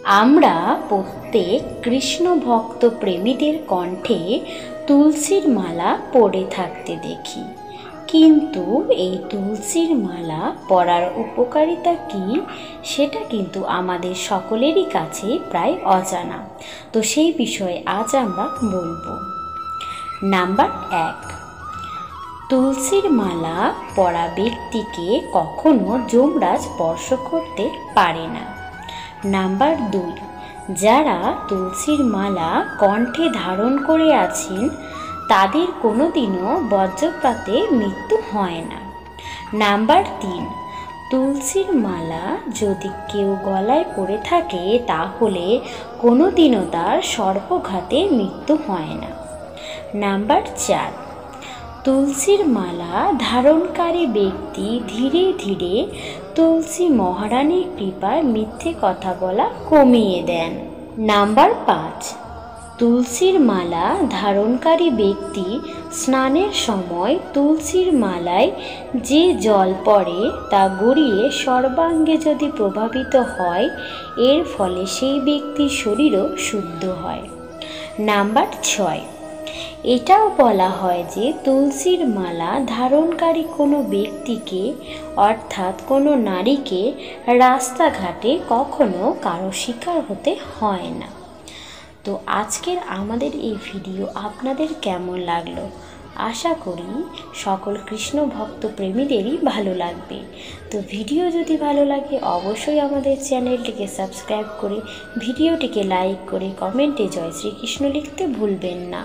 আমরা প্রত্যেক কৃষ্ণ ভক্ত প্রেমীদের কণ্ঠে তুলসীর মালা পরে থাকতে দেখি, কিন্তু এই তুলসীর মালা পরার উপকারিতা কী সেটা কিন্তু আমাদের সকলেরই কাছে প্রায় অজানা। তো সেই বিষয়ে আজ আমরা বলবো। নাম্বার 1, তুলসীর মালা পরা ব্যক্তিকে কখনো যমরাজ স্পর্শ করতে পারে না। নাম্বার 2, যারা তুলসীর মালা কণ্ঠে ধারণ করে আছেন তাদের কোনোদিনও বজ্রপাতে মৃত্যু হয় না। নাম্বার 3, তুলসীর মালা যদি কেউ গলায় পরে থাকে তাহলে কোনোদিনও তার সর্পঘাতে মৃত্যু হয় না। নাম্বার 4, তুলসীর মালা ধারণকারী ব্যক্তি ধীরে ধীরে তুলসী মহারানীর কৃপায় মিথ্যে কথা বলা কমিয়ে দেন। নাম্বার 5, তুলসীর মালা ধারণকারী ব্যক্তি স্নানের সময় তুলসীর মালায় যে জল পড়ে তা গড়িয়ে সর্বাঙ্গে যদি প্রভাবিত হয়, এর ফলে সেই ব্যক্তির শরীরও শুদ্ধ হয়। নাম্বার 6, এটাও বলা হয় যে তুলসীর মালা ধারণকারী কোনো ব্যক্তিকে অর্থাৎ কোনো নারীকে রাস্তাঘাটে কখনো কারো শিকার হতে হয় না। তো আজকের আমাদের এই ভিডিও আপনাদের কেমন লাগলো? আশা করি সকল কৃষ্ণ ভক্ত প্রেমীদেরই ভালো লাগবে। তো ভিডিও যদি ভালো লাগে অবশ্যই আমাদের চ্যানেলটিকে সাবস্ক্রাইব করে ভিডিওটিকে লাইক করে কমেন্টে জয় শ্রীকৃষ্ণ লিখতে ভুলবেন না।